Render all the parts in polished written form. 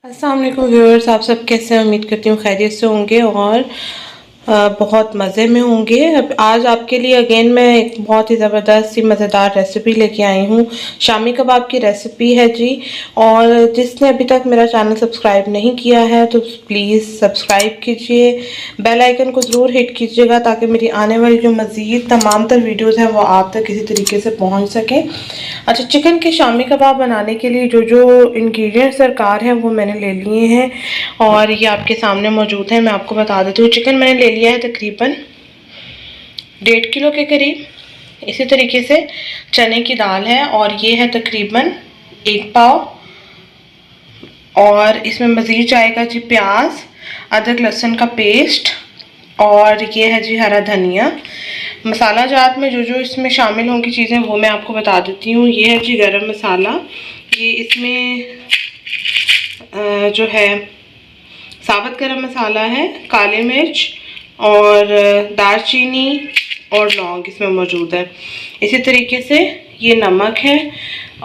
अस्सलाम वालेकुम व्यूअर्स, आप सब कैसे हैं? उम्मीद करती हूँ खैरियत से होंगे और बहुत मज़े में होंगे। अब आज आपके लिए अगेन मैं एक बहुत ही ज़बरदस्त सी मज़ेदार रेसिपी लेके आई हूँ। शामी कबाब की रेसिपी है जी। और जिसने अभी तक मेरा चैनल सब्सक्राइब नहीं किया है तो प्लीज़ सब्सक्राइब कीजिए, बेल आइकन को ज़रूर हिट कीजिएगा ताकि मेरी आने वाली जो मज़ीद तमाम तर वीडियोज़ हैं वो आप तक किसी तरीके से पहुँच सकें। अच्छा, चिकन के शामी कबाब बनाने के लिए जो जो इंग्रेडिएंट्स दरकार हैं वो मैंने ले लिए हैं और ये आपके सामने मौजूद है। मैं आपको बता देती हूँ। चिकन मैंने ले लिया है तकरीबन 1.5 किलो के करीब। इसी तरीके से चने की दाल है और ये है तकरीबन 1 पाव। और इसमें मज़ीद जाएगा जी प्याज, अदरक लहसुन का पेस्ट और ये है जी हरा धनिया। मसाला जात में जो जो इसमें शामिल होंगी चीज़ें वो मैं आपको बता देती हूँ। ये है जी गरम मसाला, ये इसमें जो है साबुत गरम मसाला है, काली मिर्च और दालचीनी और लौंग इसमें मौजूद है। इसी तरीके से ये नमक है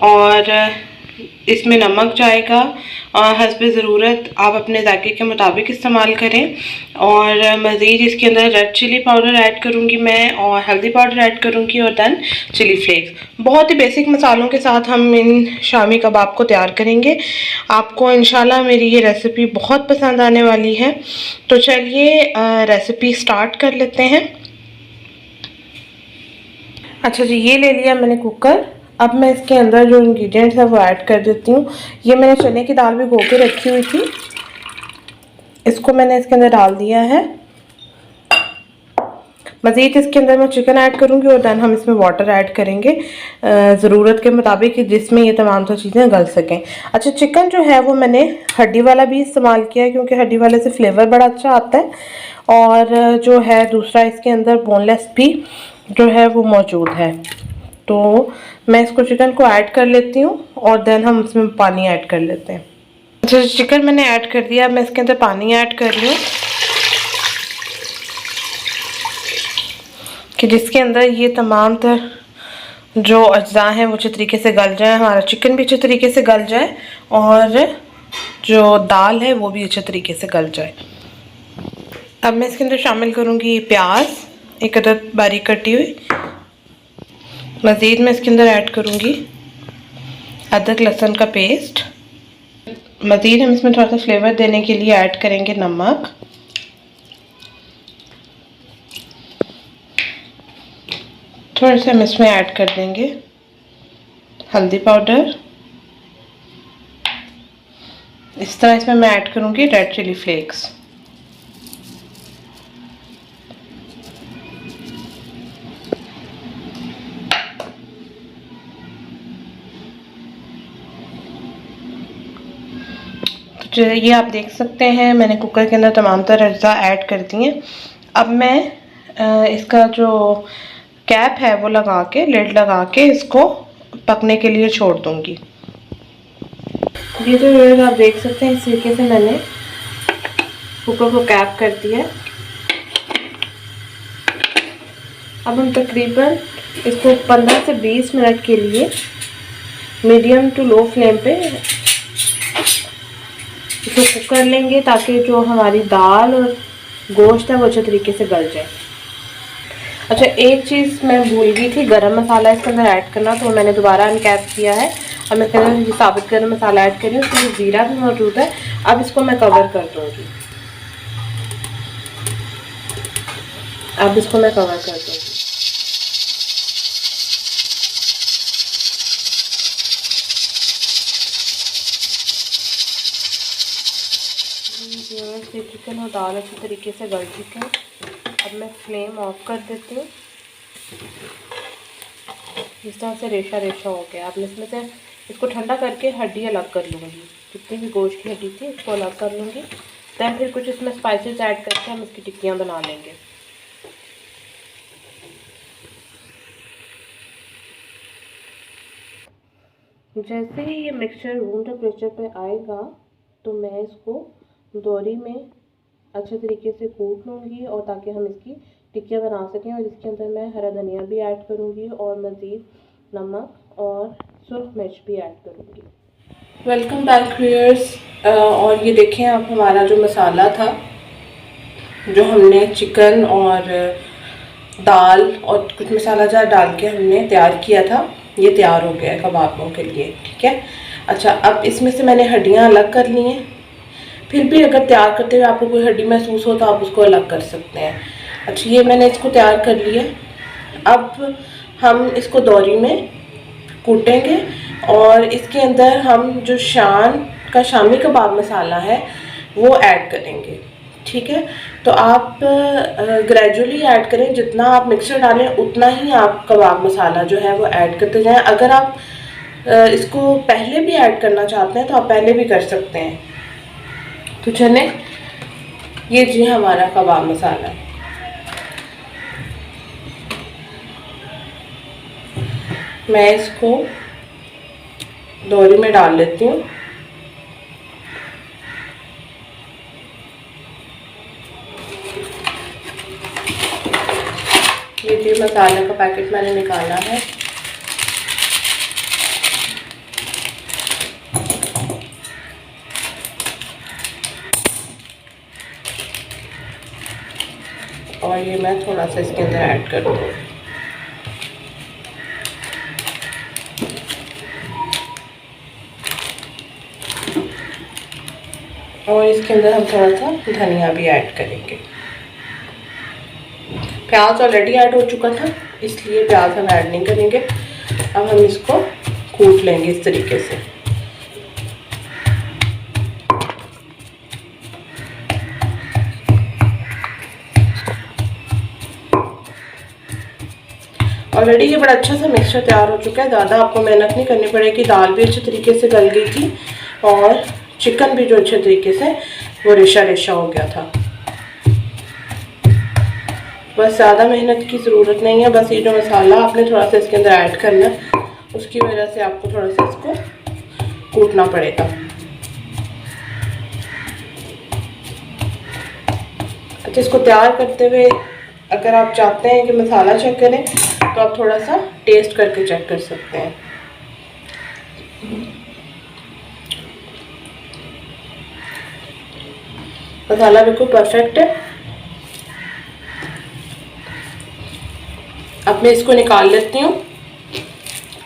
और इसमें नमक जाएगा हस्बे ज़रूरत, आप अपने जायके के मुताबिक इस्तेमाल करें। और मज़ीद इसके अंदर रेड चिली पाउडर ऐड करूँगी मैं और हल्दी पाउडर ऐड करूँगी और दैन चिली फ्लेक्स। बहुत ही बेसिक मसालों के साथ हम इन शामी कबाब को तैयार करेंगे। आपको इंशाल्लाह मेरी ये रेसिपी बहुत पसंद आने वाली है। तो चलिए रेसिपी स्टार्ट कर लेते हैं। अच्छा जी, ये ले लिया मैंने कुकर। अब मैं इसके अंदर जो इंग्रेडिएंट्स है वो ऐड कर देती हूँ। ये मैंने चने की दाल भिगो के रखी हुई थी, इसको मैंने इसके अंदर डाल दिया है। मज़ीद इसके अंदर मैं चिकन ऐड करूँगी और दैन हम इसमें वाटर ऐड करेंगे ज़रूरत के मुताबिक, जिसमें ये तमाम तो चीज़ें गल सकें। अच्छा, चिकन जो है वो मैंने हड्डी वाला भी इस्तेमाल किया है क्योंकि हड्डी वाले से फ्लेवर बड़ा अच्छा आता है। और जो है दूसरा इसके अंदर बोनलेस भी जो है वो मौजूद है। तो मैं इसको चिकन को ऐड कर लेती हूँ और देन हम इसमें पानी ऐड कर लेते हैं। अच्छा, चिकन मैंने ऐड कर दिया। अब मैं इसके अंदर पानी ऐड कर रही हूँ कि जिसके अंदर ये तमाम तर जो अज्जा हैं वो अच्छे तरीके से गल जाए, हमारा चिकन भी अच्छे तरीके से गल जाए और जो दाल है वो भी अच्छे तरीके से गल जाए। अब मैं इसके अंदर शामिल करूँगी प्याज, एक अदद बारीक कटी हुई। मज़ीद मैं इसके अंदर ऐड करूँगी अदरक लहसुन का पेस्ट। मज़ीद हम इसमें थोड़ा सा फ्लेवर देने के लिए ऐड करेंगे नमक। थोड़े से हम इसमें ऐड कर देंगे हल्दी पाउडर। इस तरह इसमें मैं ऐड करूँगी रेड चिली फ्लेक्स। तो ये आप देख सकते हैं मैंने कुकर के अंदर तमाम तर अज्जा ऐड कर दिए। अब मैं इसका जो कैप है वो लगा के, लिड लगा के इसको पकने के लिए छोड़ दूंगी। ये तो आप देख सकते हैं इस तरीके से मैंने कुकर को कैप कर दिया। अब हम तकरीबन इसको 15 से 20 मिनट के लिए मीडियम टू लो फ्लेम पे इसको कुक कर लेंगे ताकि जो हमारी दाल और गोश्त है वो अच्छे तरीके से गल जाए। अच्छा, एक चीज़ मैं भूल गई थी, गरम मसाला इसके अंदर ऐड करना, तो मैंने दोबारा अनकैप किया है। अब मैं इसके अंदर ये साबुत गरम मसाला ऐड कर रही हूँ, इसमें ज़ीरा भी मौजूद है। अब इसको मैं कवर कर दूँगी। अब इसको मैं कवर कर दूँगी। चिकन और दाल अच्छी तरीके से गल चुके हैं। अब मैं फ्लेम ऑफ कर देती हूँ। इस तरह से रेशा रेशा हो गया। अब मैं इसमें से इसको ठंडा करके हड्डी अलग कर लूँगी, जितनी भी गोश्त की हड्डी थी इसको अलग कर लूँगी। दैन फिर कुछ इसमें स्पाइसेस ऐड करके हम इसकी टिक्कियाँ बना लेंगे। जैसे ही ये मिक्सचर रूम टेम्परेचर पे आएगा तो मैं इसको दोरी में अच्छे तरीके से कूट लूँगी और ताकि हम इसकी टिक्कियाँ बना सकें। और इसके अंदर मैं हरा धनिया भी ऐड करूँगी और मज़ीद नमक और सुर्ख मिर्च भी ऐड करूँगी। Welcome back viewers. और ये देखें आप, हमारा जो मसाला था, जो हमने चिकन और दाल और कुछ मसाला जार डाल के हमने तैयार किया था, ये तैयार हो गया है कबाबों के लिए। ठीक है। अच्छा, अब इसमें से मैंने हड्डियाँ अलग कर ली हैं। फिर भी अगर तैयार करते हुए आपको कोई हड्डी महसूस हो तो आप उसको अलग कर सकते हैं। अच्छा, ये मैंने इसको तैयार कर लिया। अब हम इसको दौरी में कूटेंगे और इसके अंदर हम जो शामी कबाब मसाला है वो ऐड करेंगे। ठीक है। तो आप ग्रेजुअली ऐड करें, जितना आप मिक्सर डालें उतना ही आप कबाब मसाला जो है वो ऐड करते जाएं। अगर आप इसको पहले भी ऐड करना चाहते हैं तो आप पहले भी कर सकते हैं। तो चलें, ये जी हमारा कबाब मसाला। मैं इसको दौरी में डाल लेती हूँ। ये जी मसाले का पैकेट मैंने निकाला है। और ये मैं थोड़ा सा इसके अंदर ऐड कर दूँ। और इसके अंदर हम थोड़ा सा धनिया भी ऐड करेंगे। प्याज ऑलरेडी ऐड हो चुका था, इसलिए प्याज हम ऐड नहीं करेंगे। अब हम इसको कूट लेंगे इस तरीके से। ऑलरेडी ये बड़ा अच्छा सा मिक्सचर तैयार हो चुका है। ज़्यादा आपको मेहनत नहीं करनी पड़ेगी। दाल भी अच्छे तरीके से गल गई थी और चिकन भी जो अच्छे तरीके से वो रेशा रेशा हो गया था। बस ज़्यादा मेहनत की ज़रूरत नहीं है। बस ये जो मसाला आपने थोड़ा सा इसके अंदर ऐड करना है, उसकी वजह से आपको थोड़ा सा इसको कूटना पड़ेगा। अच्छा, इसको तैयार करते हुए अगर आप चाहते हैं कि मसाला चेक करें तो आप थोड़ा सा टेस्ट करके चेक कर सकते हैं। मसाला बिल्कुल परफेक्ट है। अब मैं इसको निकाल लेती हूँ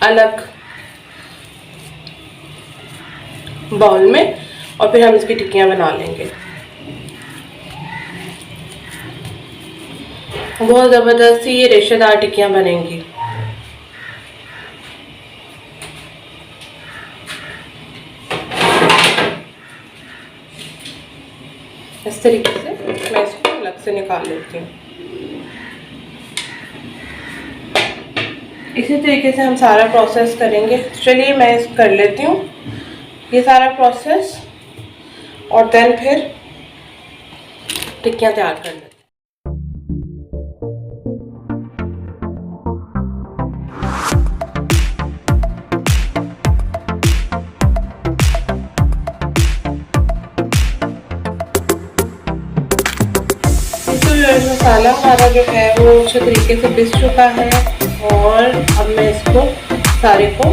अलग बाउल में और फिर हम इसकी टिक्कियाँ बना लेंगे। बहुत ज़बरदस्त सी ये रेशेदार टिक्कियाँ बनेंगी। इस तरीके से मैं इसको अलग से निकाल लेती हूँ। इसी तरीके से हम सारा प्रोसेस करेंगे। चलिए मैं इस कर लेती हूँ ये सारा प्रोसेस और देन फिर टिक्कियाँ तैयार कर लेते हैं। मसाला हमारा जो है वो अच्छे तरीके से पिस चुका है और अब मैं इसको सारे को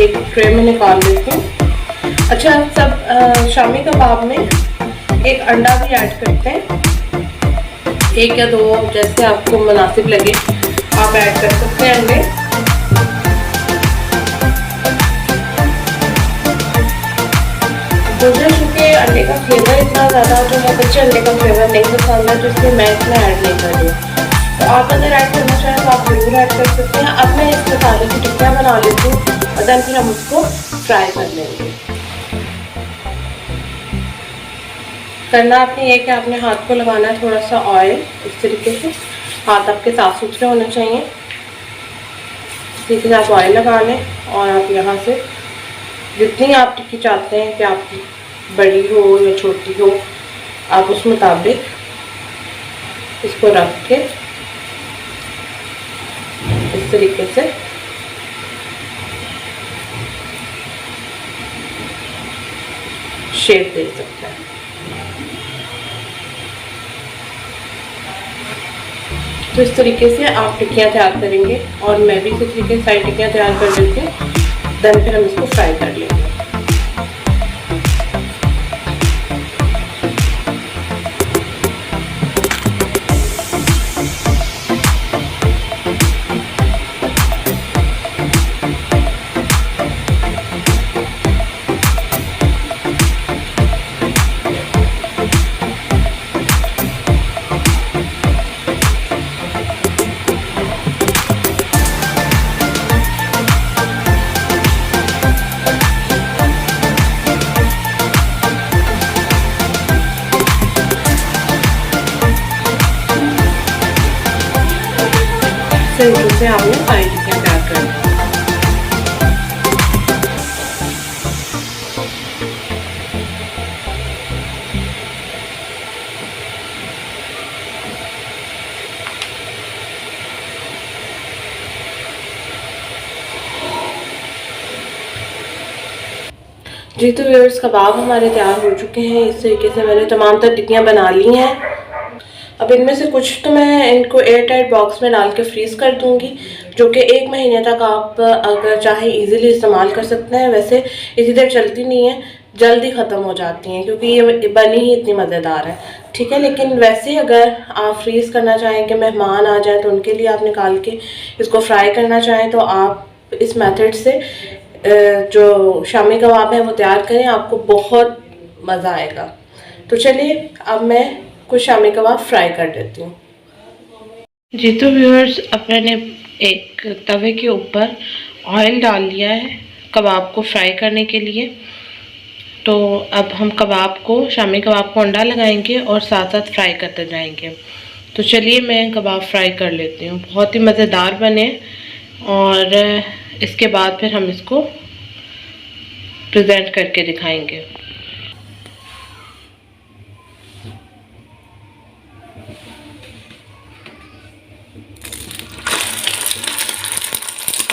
एक ट्रे में निकाल लेती हूँ। अच्छा, सब शामी कबाब में एक अंडा भी ऐड करते हैं, 1 या 2 जैसे आपको मुनासिब लगे आप ऐड कर सकते हैं अंडे। मुझे चूँकि अंडे का फ्लेवर इतना ज़्यादा जो है, बच्चे अंडे का फ्लेवर नहीं पसंद है, तो इसलिए मैं इसमें ऐड नहीं कर रही हूँ। तो आप अगर ऐड करना चाहें तो आप ज़रूर ऐड कर सकते हैं। अब मैं इस मसाले की टिक्कियाँ बना लेती हूँ और देन फिर हम उसको फ्राई कर लेंगे। करना आपने ये कि आपने हाथ को लगाना है थोड़ा सा ऑयल, इस तरीके से। हाथ आपके साफ सुथरे होने चाहिए। इस तरीके से आप ऑयल लगा लें और आप यहाँ से जितनी आप टिक्की चाहते हैं कि आपकी बड़ी हो या छोटी हो, आप उस मुताबिक इसको रख के इस तरीके से शेप दे सकते हैं। तो इस तरीके से आप टिक्कियाँ तैयार करेंगे और मैं भी इसी तरीके से सारी टिक्कियाँ तैयार कर लेती हूँ। देन फिर हम इसको फ्राई कर लेंगे। पे आपने सारी टिक्कियाँ तैयार कर ली। जी तो व्यूअर्स, कबाब हमारे तैयार हो चुके हैं। इस तरीके से मैंने तमाम तर टिक्कियाँ बना ली हैं। अब इनमें से कुछ तो मैं इनको एयर टाइट बॉक्स में डाल के फ्रीज़ कर दूंगी, जो कि 1 महीने तक आप अगर चाहें इजीली इस्तेमाल कर सकते हैं। वैसे इसी तरह चलती नहीं है, जल्दी ख़त्म हो जाती हैं क्योंकि ये बनी ही इतनी मज़ेदार है, ठीक है। लेकिन वैसे अगर आप फ्रीज़ करना चाहें कि मेहमान आ जाएँ तो उनके लिए आप निकाल के इसको फ्राई करना चाहें तो आप इस मेथड से जो शामी कबाब है वो तैयार करें, आपको बहुत मज़ा आएगा। तो चलिए अब मैं कुछ शामी कबाब फ्राई कर देती हूँ। जी तो व्यूअर्स, अब मैंने एक तवे के ऊपर ऑयल डाल लिया है कबाब को फ्राई करने के लिए। तो अब हम कबाब को, शामी कबाब को अंडा लगाएंगे और साथ साथ फ्राई करते जाएंगे। तो चलिए मैं कबाब फ्राई कर लेती हूँ। बहुत ही मज़ेदार बने और इसके बाद फिर हम इसको प्रेजेंट करके दिखाएंगे।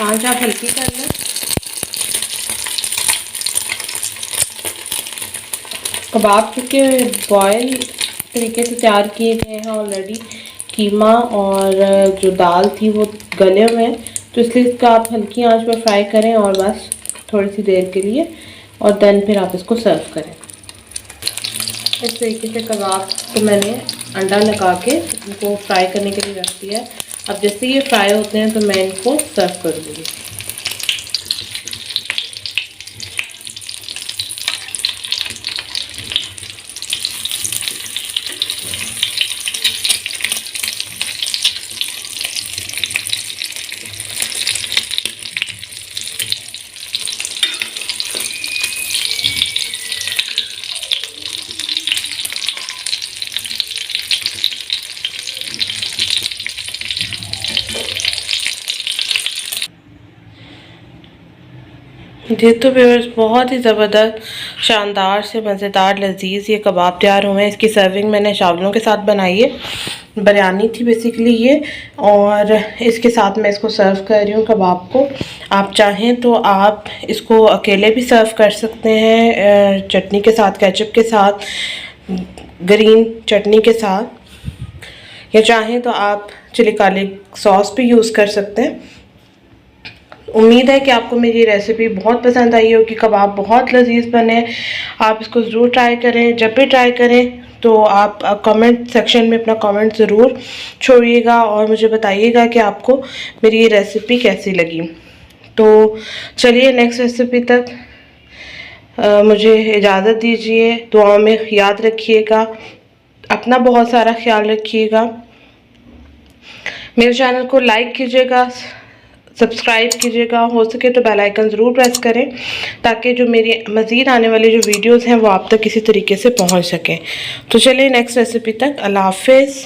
आंच आप हल्की कर लें। कबाब क्योंकि बॉयल तरीके से तैयार किए गए हैं ऑलरेडी, कीमा और जो दाल थी वो गले हुए हैं, तो इसलिए इसका आप हल्की आंच पर फ्राई करें और बस थोड़ी सी देर के लिए, और देन फिर आप इसको सर्व करें। इस तरीके से कबाब को मैंने अंडा लगा के इनको फ्राई करने के लिए रख दिया है। अब जैसे ये फ्राई होते हैं तो मैं इनको सर्व कर दूँगी। जी तो व्यूअर्स, बहुत ही ज़बरदस्त, शानदार से मज़ेदार लजीज ये कबाब तैयार हुए हैं। इसकी सर्विंग मैंने चावलों के साथ बनाई है, बिरयानी थी बेसिकली ये, और इसके साथ मैं इसको सर्व कर रही हूँ कबाब को। आप चाहें तो आप इसको अकेले भी सर्व कर सकते हैं, चटनी के साथ, केचप के साथ, ग्रीन चटनी के साथ, या चाहें तो आप चिली गार्लिक सॉस भी यूज़ कर सकते हैं। उम्मीद है कि आपको मेरी रेसिपी बहुत पसंद आई होगी। कबाब बहुत लजीज बने, आप इसको ज़रूर ट्राई करें। जब भी ट्राई करें तो आप कमेंट सेक्शन में अपना कमेंट ज़रूर छोड़िएगा और मुझे बताइएगा कि आपको मेरी ये रेसिपी कैसी लगी। तो चलिए नेक्स्ट रेसिपी तक मुझे इजाज़त दीजिए। दुआ में याद रखिएगा, अपना बहुत सारा ख्याल रखिएगा। मेरे चैनल को लाइक कीजिएगा, सब्सक्राइब कीजिएगा, हो सके तो बेल आइकन ज़रूर प्रेस करें ताकि जो मेरी मज़ीद आने वाली जो वीडियोस हैं वो आप तक किसी तरीके से पहुंच सकें। तो चलिए नेक्स्ट रेसिपी तक, अल्लाह हाफ़िज़।